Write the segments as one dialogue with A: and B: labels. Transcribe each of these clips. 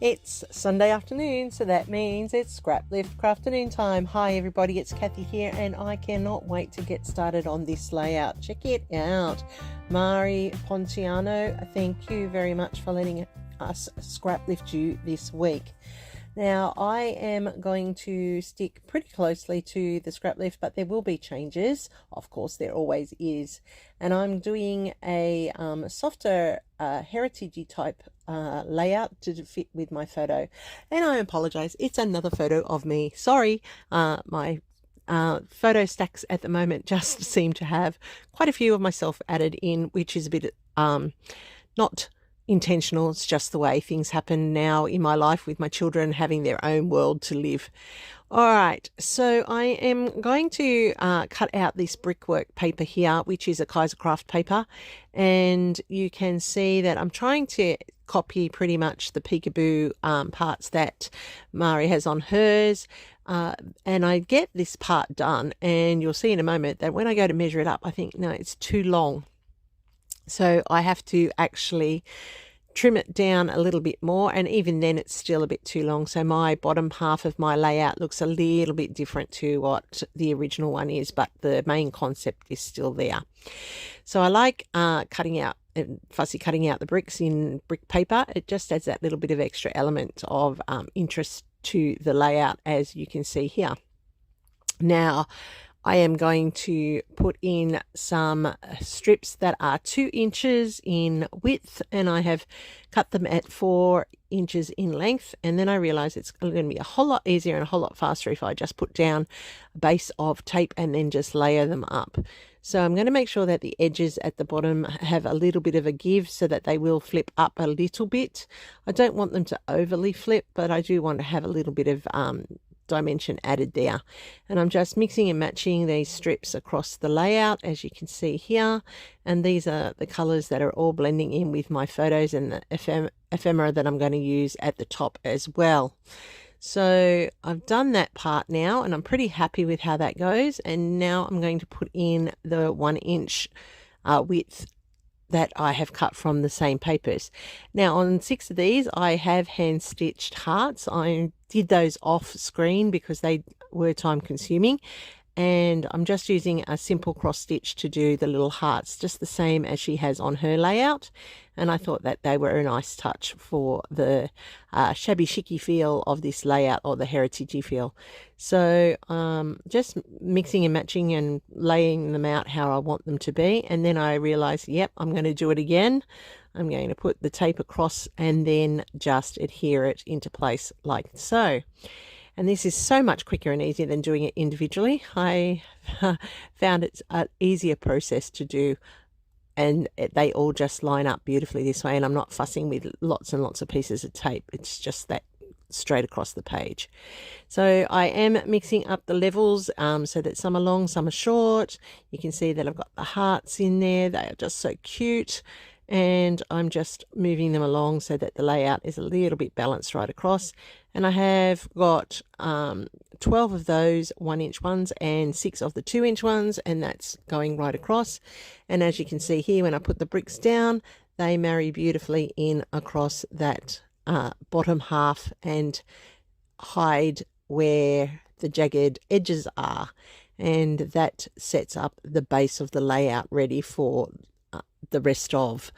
A: It's Sunday afternoon, so that means it's Scraplift Crafternoon time. Hi everybody, it's Kathy here, and I cannot wait to get started on this layout. Check it out. Mari Pontiano, thank you very much for letting us scraplift you this week. Now, I am going to stick pretty closely to the scrap lift, but there will be changes. Of course, there always is. And I'm doing a softer heritagey type layout to fit with my photo. And I apologize, it's another photo of me. Sorry, my photo stacks at the moment just seem to have quite a few of myself added in, which is a bit not intentional. It's just the way things happen now in my life with my children having their own world to live. All right, so I am going to cut out this brickwork paper here, which is a Kaisercraft paper, and you can see that I'm trying to copy pretty much the peekaboo parts that Mari has on hers, and I get this part done, and you'll see in a moment that when I go to measure it up, I think, no, it's too long. So I have to actually trim it down a little bit more, and even then it's still a bit too long. So my bottom half of my layout looks a little bit different to what the original one is, but the main concept is still there. So I like cutting out and fussy cutting out the bricks in brick paper. It just adds that little bit of extra element of interest to the layout, as you can see here. Now, I am going to put in some strips that are 2 inches in width, and I have cut them at 4 inches in length. And then I realize it's going to be a whole lot easier and a whole lot faster if I just put down a base of tape and then just layer them up. So I'm going to make sure that the edges at the bottom have a little bit of a give so that they will flip up a little bit. I don't want them to overly flip, but I do want to have a little bit of dimension added there. And I'm just mixing and matching these strips across the layout, as you can see here, and these are the colors that are all blending in with my photos and the ephemera that I'm going to use at the top as well. So I've done that part now, and I'm pretty happy with how that goes. And now I'm going to put in the 1 inch width that I have cut from the same papers. Now on 6 of these I have hand stitched hearts. I did those off screen because they were time consuming, and I'm just using a simple cross stitch to do the little hearts, just the same as she has on her layout. And I thought that they were a nice touch for the shabby chicy feel of this layout, or the heritagey feel. So just mixing and matching and laying them out how I want them to be. And then I realized, yep, I'm going to do it again. I'm going to put the tape across and then just adhere it into place like so. And this is so much quicker and easier than doing it individually. I found it's an easier process to do, and they all just line up beautifully this way, and I'm not fussing with lots and lots of pieces of tape. It's just that straight across the page. So I am mixing up the levels so that some are long, some are short. You can see that I've got the hearts in there. They are just so cute. And I'm just moving them along so that the layout is a little bit balanced right across. And I have got 12 of those 1 inch ones and 6 of the 2 inch ones, and that's going right across. And as you can see here, when I put the bricks down, they marry beautifully in across that bottom half and hide where the jagged edges are. And that sets up the base of the layout ready for the rest of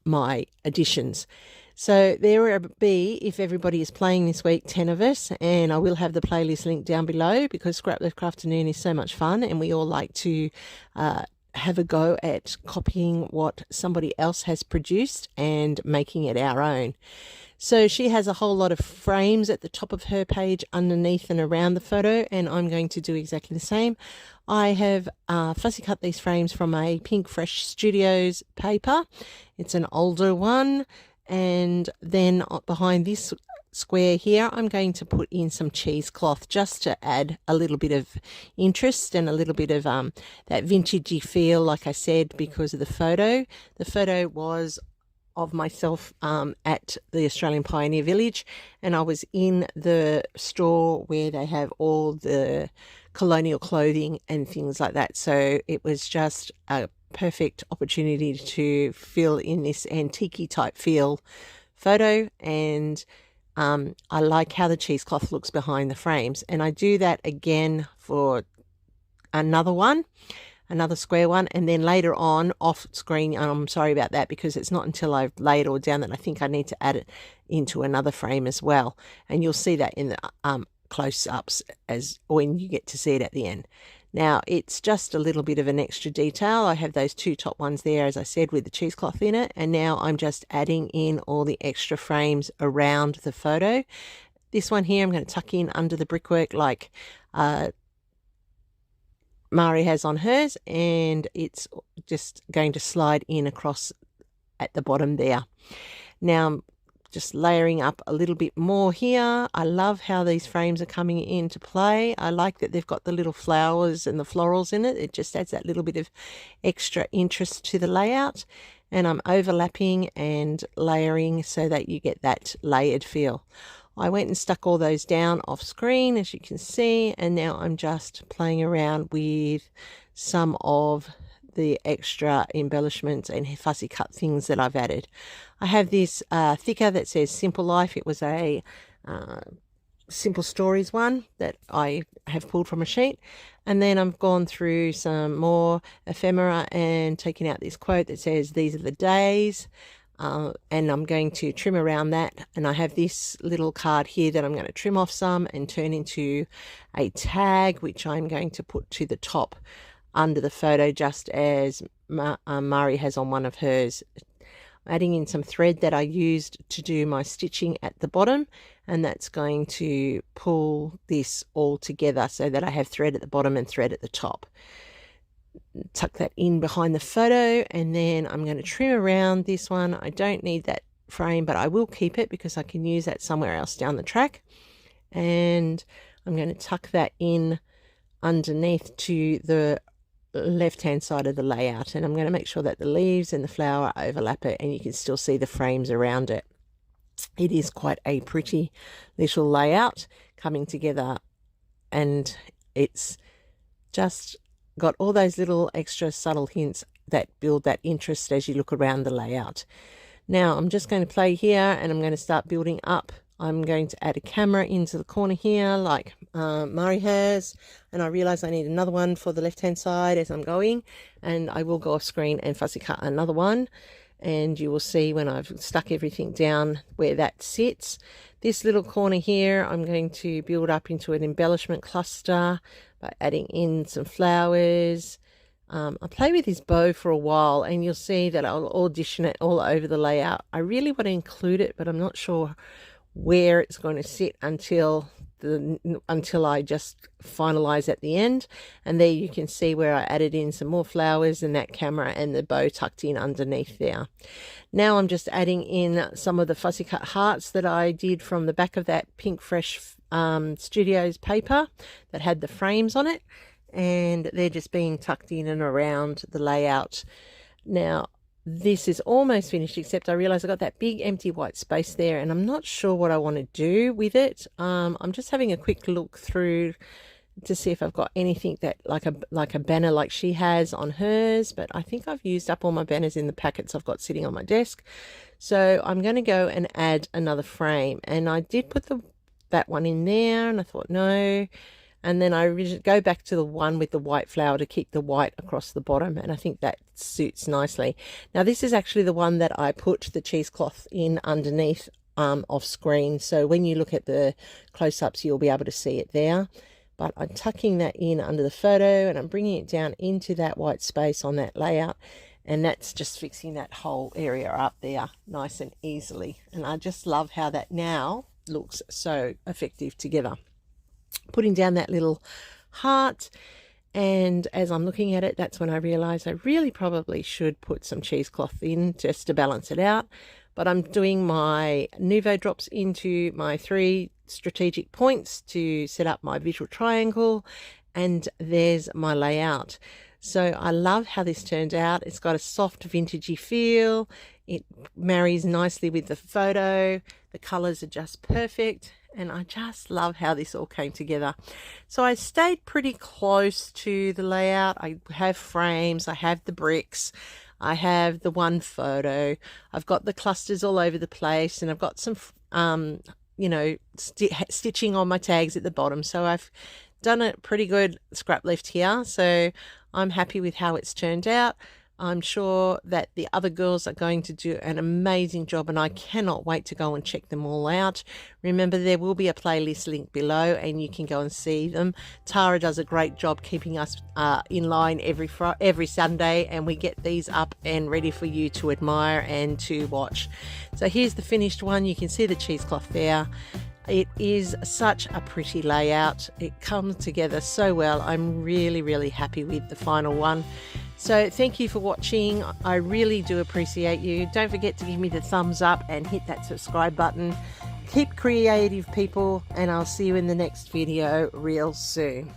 A: my additions. So there will be, if everybody is playing this week, 10 of us, and I will have the playlist link down below because Scraplift Crafternoon is so much fun, and we all like to have a go at copying what somebody else has produced and making it our own. So she has a whole lot of frames at the top of her page, underneath and around the photo, and I'm going to do exactly the same. I have fussy cut these frames from a Pink Fresh Studios paper. It's an older one, and then behind this square here I'm going to put in some cheesecloth just to add a little bit of interest and a little bit of that vintagey feel, like I said, because of the photo. The photo was of myself at the Australian Pioneer Village, and I was in the store where they have all the colonial clothing and things like that. So it was just a perfect opportunity to fill in this antique type feel photo, and I like how the cheesecloth looks behind the frames. And I do that again for another square one, and then later on off screen, I'm sorry about that, because it's not until I've laid it all down that I think I need to add it into another frame as well, and you'll see that in the close-ups as when you get to see it at the end. Now it's just a little bit of an extra detail. I have those two top ones there, as I said, with the cheesecloth in it, and now I'm just adding in all the extra frames around the photo. This one here I'm going to tuck in under the brickwork like Mari has on hers, and it's just going to slide in across at the bottom there. Now I'm just layering up a little bit more here. I love how these frames are coming into play. I like that they've got the little flowers and the florals in it. It just adds that little bit of extra interest to the layout, and I'm overlapping and layering so that you get that layered feel. I went and stuck all those down off screen, as you can see, and now I'm just playing around with some of the extra embellishments and fussy cut things that I've added. I have this thicker that says Simple Life. It was a Simple Stories one that I have pulled from a sheet, and then I've gone through some more ephemera and taken out this quote that says these are the days. And I'm going to trim around that, and I have this little card here that I'm going to trim off some and turn into a tag, which I'm going to put to the top under the photo, just as Mari has on one of hers. Adding in some thread that I used to do my stitching at the bottom, and that's going to pull this all together so that I have thread at the bottom and thread at the top. Tuck that in behind the photo, and then I'm going to trim around this one. I don't need that frame, but I will keep it because I can use that somewhere else down the track. And I'm going to tuck that in underneath to the left hand side of the layout, and I'm going to make sure that the leaves and the flower overlap it, and you can still see the frames around it. It is quite a pretty little layout coming together, and it's just got all those little extra subtle hints that build that interest as you look around the layout. Now I'm just going to play here, and I'm going to start building up. I'm going to add a camera into the corner here like Mari has, and I realize I need another one for the left hand side as I'm going, and I will go off screen and fussy cut another one, and you will see when I've stuck everything down where that sits. This little corner here I'm going to build up into an embellishment cluster by adding in some flowers. I play with this bow for a while, and you'll see that I'll audition it all over the layout. I really want to include it, but I'm not sure where it's going to sit until I just finalize at the end. And there you can see where I added in some more flowers and that camera and the bow tucked in underneath there. Now I'm just adding in some of the fussy cut hearts that I did from the back of that Pink Fresh Studios paper that had the frames on it, and they're just being tucked in and around the layout. Now this is almost finished, except I realize I got that big empty white space there, and I'm not sure what I want to do with it. I'm just having a quick look through to see if I've got anything that like a banner like she has on hers, but I think I've used up all my banners in the packets I've got sitting on my desk. So I'm going to go and add another frame, and I did put that one in there, and I thought no. And then I go back to the one with the white flower to keep the white across the bottom, and I think that suits nicely. Now this is actually the one that I put the cheesecloth in underneath off screen, so when you look at the close-ups you'll be able to see it there. But I'm tucking that in under the photo, and I'm bringing it down into that white space on that layout, and that's just fixing that whole area up there nice and easily. And I just love how that now looks so effective together. Putting down that little heart, and as I'm looking at it, that's when I realize I really probably should put some cheesecloth in just to balance it out. But I'm doing my Nuvo drops into my 3 strategic points to set up my visual triangle, and there's my layout. So I love how this turned out. It's got a soft vintagey feel. It marries nicely with the photo. The colors are just perfect, and I just love how this all came together. So I stayed pretty close to the layout. I have frames, I have the bricks. I have the one photo, I've got the clusters all over the place, and I've got some you know, stitching on my tags at the bottom. So I've done a pretty good scrap lift here, so I'm happy with how it's turned out. I'm sure that the other girls are going to do an amazing job, and I cannot wait to go and check them all out. Remember, there will be a playlist link below and you can go and see them. Tara does a great job keeping us in line every Sunday, and we get these up and ready for you to admire and to watch. So here's the finished one. You can see the cheesecloth there. It is such a pretty layout. It comes together so well. I'm really happy with the final one. So thank you for watching. I really do appreciate you. Don't forget to give me the thumbs up and hit that subscribe button. Keep creative, people, and I'll see you in the next video real soon.